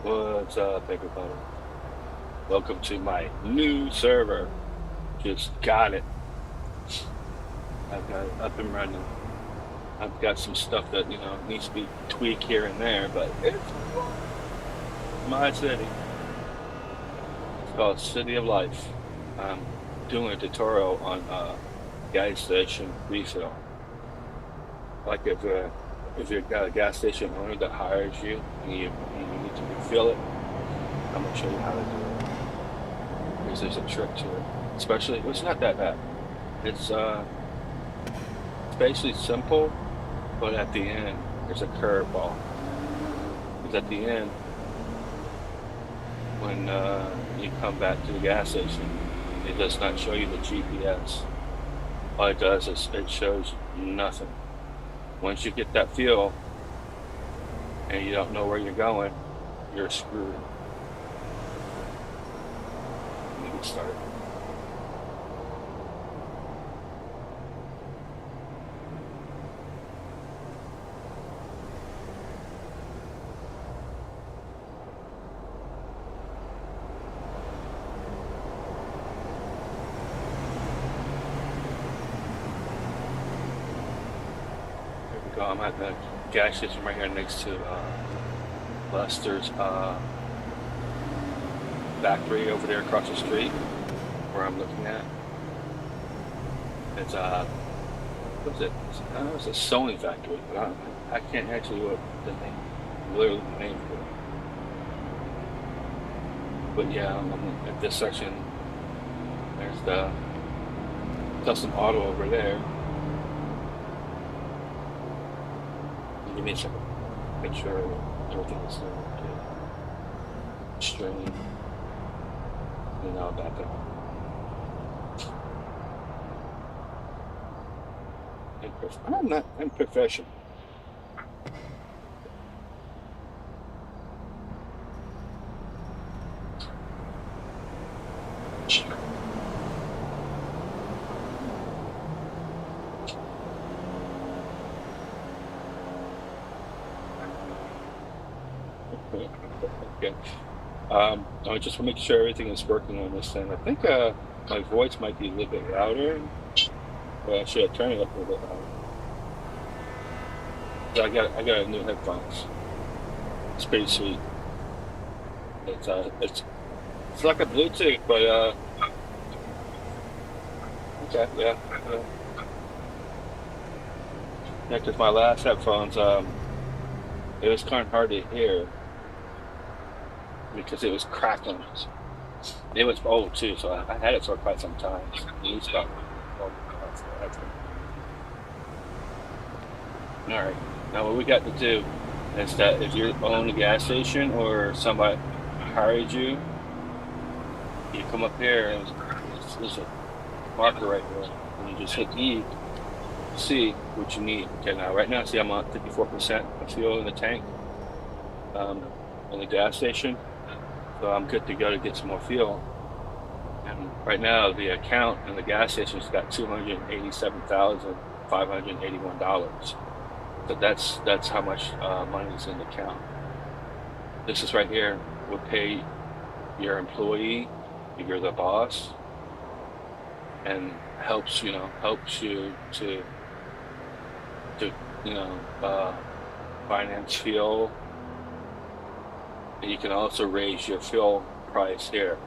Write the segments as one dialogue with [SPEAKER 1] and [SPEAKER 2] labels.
[SPEAKER 1] What's up, everybody? Welcome to my new server. Just got it. I've got it up and running. I've got some stuff that, needs to be tweaked here and there, but it's my city. It's called City of Life. I'm doing a tutorial on gas station refill. Like if you've got a gas station owner that hires you and you need to refill it, I'm gonna show you how to do it. Because there's a trick to it. Especially, well, it's not that bad. It's it's basically simple, but at the end there's a curveball. Because at the end, when you come back to the gas station, it does not show you the GPS. All it does is it shows nothing. Once you get that fuel and you don't know where you're going, you're screwed. Let me get started. Here we go. I'm at the gas station right here next to Buster's factory over there across the street where I'm looking at. It's what's it? It's a sewing factory, but I can't actually what the name, literally the name for it. But yeah, I'm at this section. There's the custom auto over there. Give me a second. Make sure everything is okay. Strain. And now back up. I'm not. I'm professional. Okay. I just want to make sure everything is working on this thing. I think my voice might be a little bit louder. Well, I should turn it up a little bit louder. So I got a new headphones. It's pretty sweet. It's like a Bluetooth, but okay, yeah. Yeah, because my last headphones, it was kind of hard to hear because it was crackling. It was old too, so I had it for quite some time. At least about. All right. Now what we got to do is that if you own a gas station or somebody hired you, you come up here and there's a marker right here, and you just hit E to see what you need. Okay, now right now, see I'm on 54% of fuel in the tank, um, in the gas station, so I'm good to go to get some more fuel. And right now, the account in the gas station's got $287,581. So that's how much money is in the account. This is right here will pay your employee if you're the boss, and helps you to finance fuel, and you can also raise your fuel price here.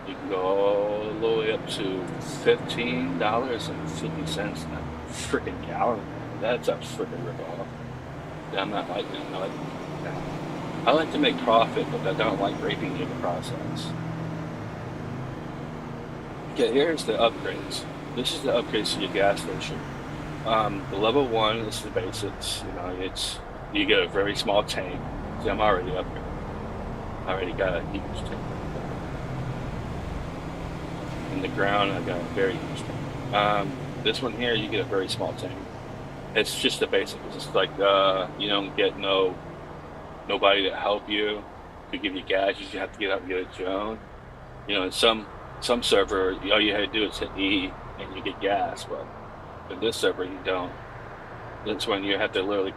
[SPEAKER 1] You can go all the way up to $15.50 a freaking gallon. That's a freaking ripoff. Yeah, I'm not like that. I like to make profit, but I don't like raping you in the process. Okay, here's the upgrades. This is the upgrades to your gas station. The level one is the basics. You get a very small tank. See, I'm already upgraded. I already got a huge tank. In the ground, I got a very huge tank. This one here, you get a very small tank. It's just the basic. It's just like you don't get nobody to help you to give you gas. You just have to get out and get it your own. In some server, all you had to do is hit E and you get gas, but in this server you don't. That's when you have to literally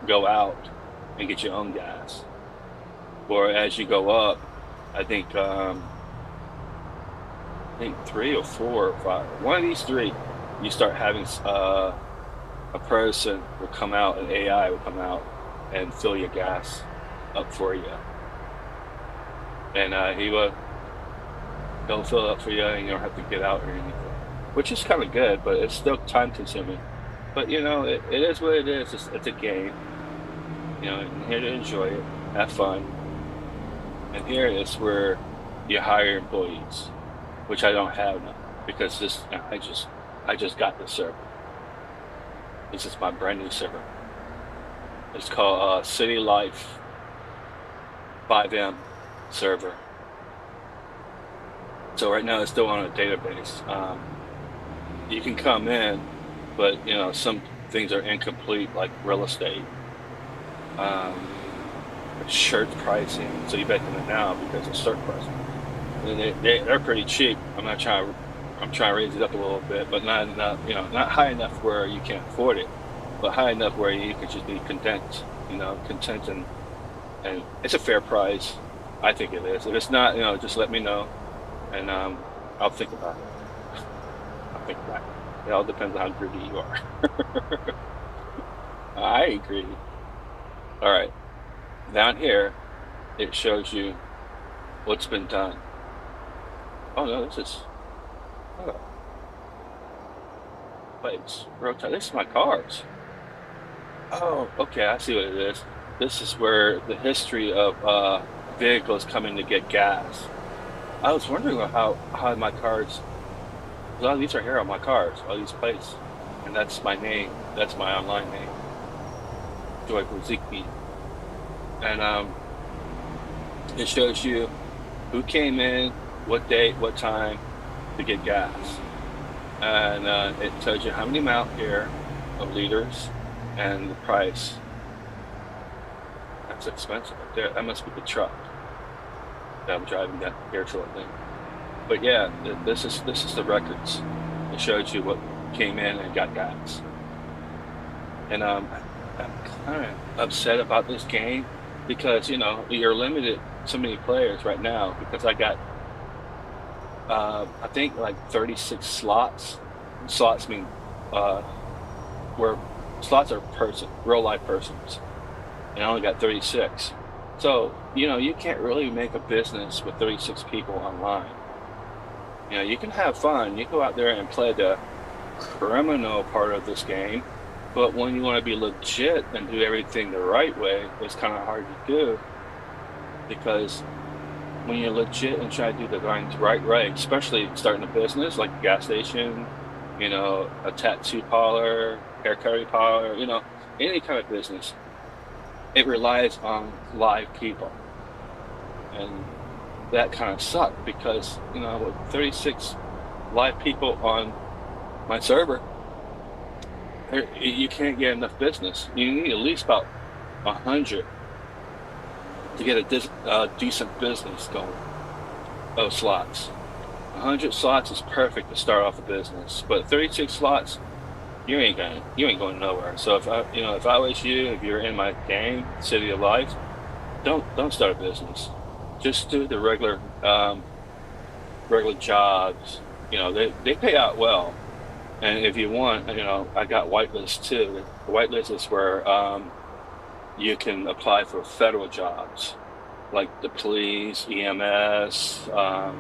[SPEAKER 1] go out and get your own gas. or as you go up, I think 3 or 4 or 5, one of these three, you start having a person will come out, an AI will come out and fill your gas up for you, and he'll fill it up for you, and you don't have to get out or anything, which is kind of good, but it's still time consuming. But it is what it is. It's a game. I'm here to enjoy it, have fun, and here is where you hire employees, which I don't have now because I just got this server. This is my brand new server. It's called City Life FiveM server. So right now it's still on a database. You can come in, but some things are incomplete, like real estate, um, shirt pricing. So you bet them it now because of shirt pricing. And they're pretty cheap. I'm trying to raise it up a little bit, but not enough. Not high enough where you can't afford it, but high enough where you could just be content. Content, and it's a fair price. I think it is. If it's not, just let me know, and I'll think about it. I'll think about it. It all depends on how greedy you are. I ain't greedy. All right, down here it shows you what's been done. Oh no, oh, plates. Rotate. This is my cars. Oh, okay, I see what it is. This is where the history of vehicles coming to get gas. I was wondering how my cars. A lot of these are here on my cars. All these plates, and that's my name. That's my online name, Joyful Zigbee. And it shows you who came in, what date, what time to get gas, and it tells you how many amount here of liters and the price. That's expensive right there. That must be the truck that I'm driving down here shortly. But yeah, this is the records. It shows you what came in and got gas. And I'm kind of upset about this game because you're limited to many players right now because I got I think like 36 slots. Slots mean where slots are real life persons, and I only got 36. So you can't really make a business with 36 people online. You can have fun. You go out there and play the criminal part of this game, but when you want to be legit and do everything the right way, it's kind of hard to do because when you're legit and try to do the things right way, especially starting a business like a gas station, a tattoo parlor, hair cutting parlor, any kind of business, it relies on live people. And that kind of sucked because, with 36 live people on my server, you can't get enough business. You need at least about 100 to get a decent business going of slots. 100 slots is perfect to start off a business, but 36 slots, you ain't going nowhere. So if I was you, if you're in my game, City of Life, don't start a business. Just do the regular jobs. They pay out well, and if you want, I got whitelist too. The whitelist is where you can apply for federal jobs, like the police, EMS, a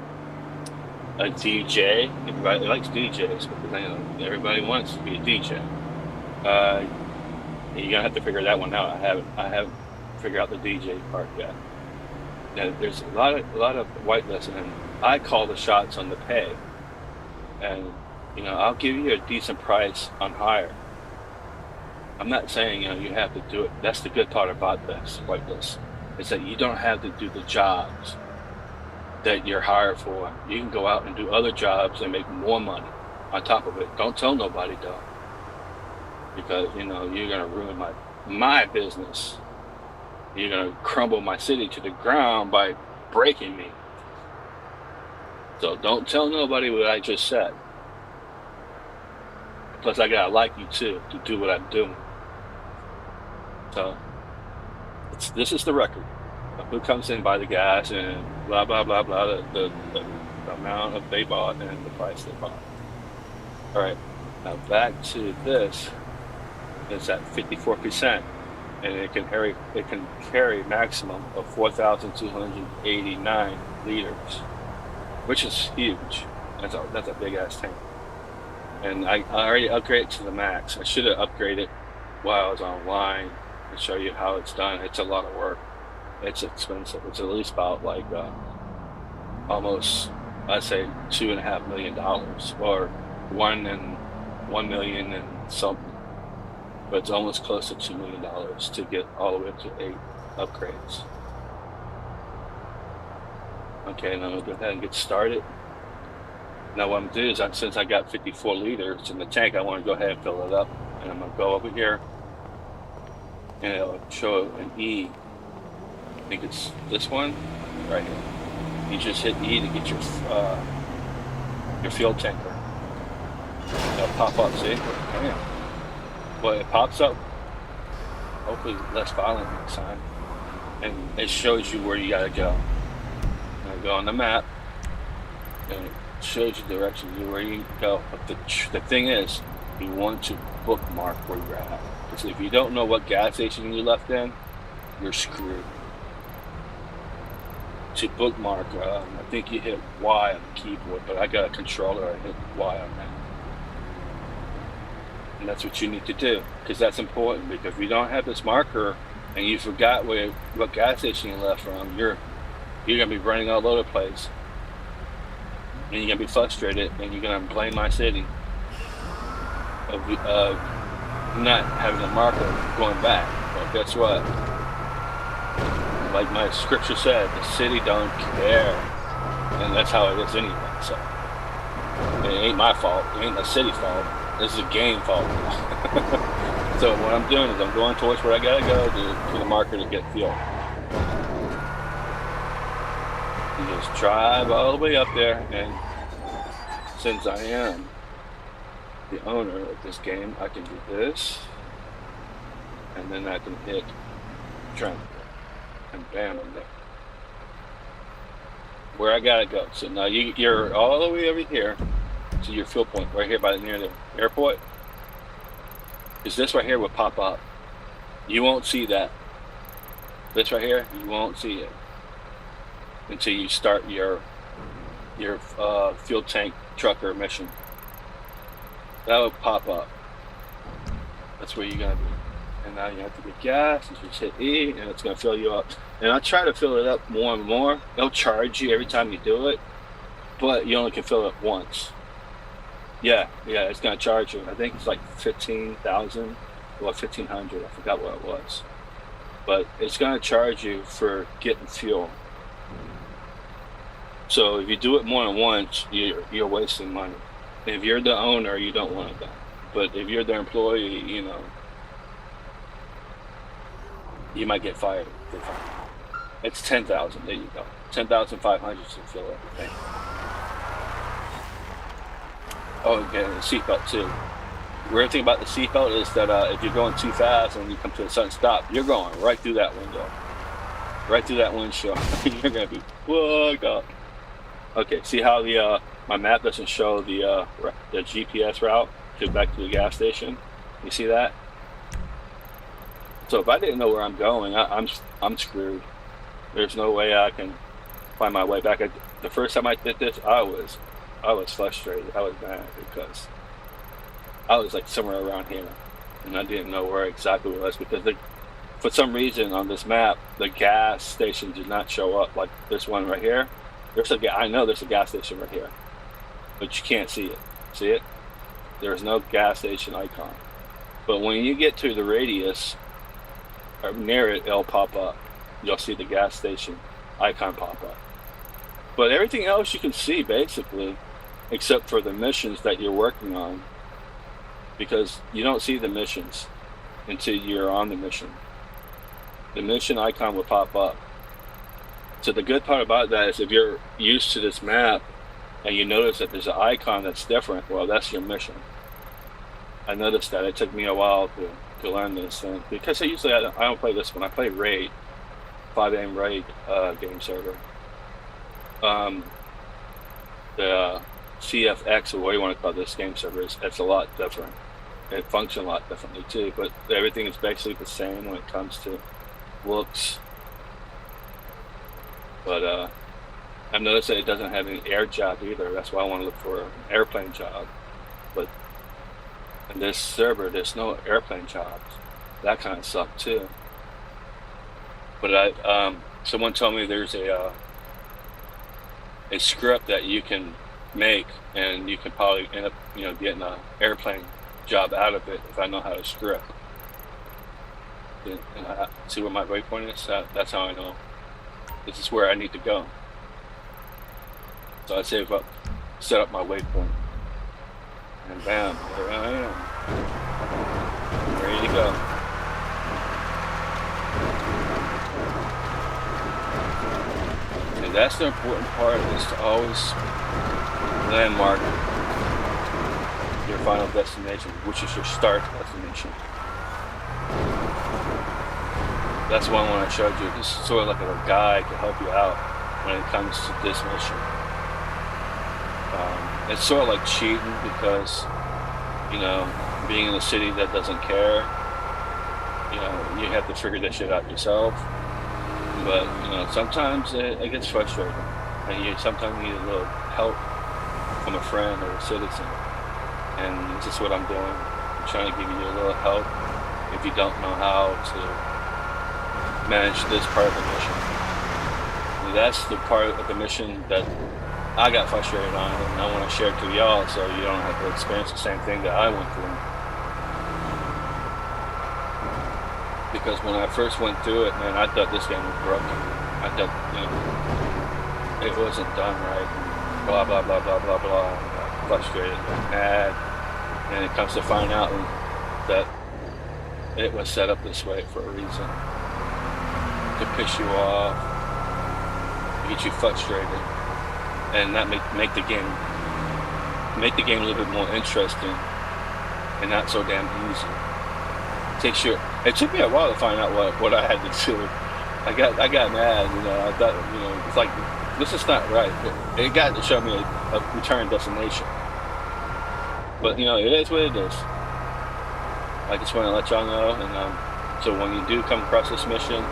[SPEAKER 1] DJ. Everybody likes DJs because everybody wants to be a DJ. Uh, you're gonna have to figure that one out. I haven't figured out the DJ part yet. And there's a lot of whitelists, and I call the shots on the pay. And I'll give you a decent price on hire. I'm not saying you have to do it. That's the good part about this whitelist, is that you don't have to do the jobs that you're hired for. You can go out and do other jobs and make more money on top of it. Don't tell nobody though, because you're gonna ruin my business. You're gonna crumble my city to the ground by breaking me. So don't tell nobody what I just said. Plus, I gotta like you too to do what I'm doing. So this is the record. who comes in buy the gas and blah blah blah blah the amount of they bought and the price they bought. All right, now back to this. It's at 54%, and it can carry maximum of 4,289 liters, which is huge. That's a big ass tank. And I already upgraded to the max. I should have upgraded while I was online and show you how it's done. It's a lot of work. It's expensive. It's at least about like almost, I'd say $2.5 million, or 1 million and something. But it's almost close to $2 million to get all the way up to 8 upgrades. Okay, now I'm gonna go ahead and get started. Now what I'm gonna do is, since I got 54 liters in the tank, I want to go ahead and fill it up, and I'm gonna go over here, and it'll show an E. I think it's this one right here. You just hit E to get your fuel tanker. It'll pop up. See? Damn. Well, it pops up. Hopefully less violent next time, and it shows you where you gotta go. Now go on the map, and it shows you directions where you go. But the thing is, you want to bookmark where you're at, because if you don't know what gas station you left in, you're screwed. To bookmark, I think you hit Y on the keyboard, but I got a controller, I hit Y on that. And that's what you need to do, because that's important. Because if you don't have this marker and you forgot what gas station you left from, you're gonna be running all over the place, and you're gonna be frustrated, and you're gonna blame my city of not having a marker going back. Well, guess what? Like my scripture said, the city don't care, and that's how it is anyway. So it ain't my fault. It ain't the city's fault. This is a game fault. So what I'm doing is I'm going towards where I gotta go to the marker to get fuel. You just drive all the way up there, and since I am the owner of this game, I can do this, and then I can hit jump, and bam, I'm there. Where I gotta go. So now you're all the way over here to your fuel point, right here near the airport. Is this right here will pop up. You won't see that. This right here, you won't see it until you start your fuel tank trucker mission. That will pop up. That's where you're gonna be. And now you have to get gas, you just hit E, and it's gonna fill you up. And I try to fill it up more and more. They'll charge you every time you do it, but you only can fill it once. Yeah, it's gonna charge you. I think it's like 15,000 or 1,500. I forgot what it was, but it's gonna charge you for getting fuel. So if you do it more than once, you're wasting money. If you're the owner, you don't want that. But if you're the employee, you might get fired. It's 10,000. There you go. 10,500 to fill everything. Oh, okay, the seatbelt too. The weird thing about the seatbelt is that if you're going too fast and you come to a sudden stop, you're going right through that window, right through that windshield. You're gonna be plugged up. Okay, see how my map doesn't show the GPS route to back to the gas station? You see that? So if I didn't know where I'm going, I'm screwed. There's no way I can find my way back. The first time I did this, I was frustrated. I was mad because I was like somewhere around here, and I didn't know where exactly it was, because for some reason on this map, the gas station did not show up. Like this one right here, I know there's a gas station right here, but you can't see it. See it? There's no gas station icon. But when you get to the radius or near it, it'll pop up. You'll see the gas station icon pop up. But everything else you can see basically, except for the missions that you're working on, because you don't see the missions until you're on the mission. The mission icon will pop up. So the good part about that is if you're used to this map and you notice that there's an icon that's different, well, that's your mission. I noticed that. It took me a while to learn this thing, because I don't play this one. I play Raid. FiveM Raid game server. The CFX, or what you want to call this game server, it's a lot different. It functions a lot differently too, but everything is basically the same when it comes to looks. But I've noticed that it doesn't have any air job either. That's why I want to look for an airplane job. But in this server, there's no airplane jobs. That kind of sucked too. But someone told me there's a script that you can make, and you can probably end up, getting an airplane job out of it if I know how to script. And see where my waypoint is? That's how I know this is where I need to go. So I save up, set up my waypoint, and bam, there I am. I'm ready to go. And that's the important part, is to always landmark your final destination, which is your start destination. That's one I showed you. This is sort of like a guide to help you out when it comes to this mission. It's sort of like cheating, because, being in a city that doesn't care, you have to figure that shit out yourself. But, sometimes it gets frustrating, and you sometimes need a little help from a friend or a citizen. And this is what I'm doing. I'm trying to give you a little help if you don't know how to manage this part of the mission. And that's the part of the mission that I got frustrated on, and I want to share it to y'all so you don't have to experience the same thing that I went through. Because when I first went through it, man, I thought this game was broken. I thought, it wasn't done right, and blah, blah, blah, blah, blah, blah. I got frustrated, mad, and it comes to find out that it was set up this way for a reason. To piss you off, to get you frustrated, and that make the game a little bit more interesting and not so damn easy. It took me a while to find out what I had to do. I got mad, I thought, it's like, this is not right. It got to show me a return destination. But it is what it is. I just want to let y'all know, and so when you do come across this mission,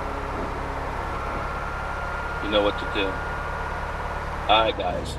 [SPEAKER 1] you know what to do. Alright, guys.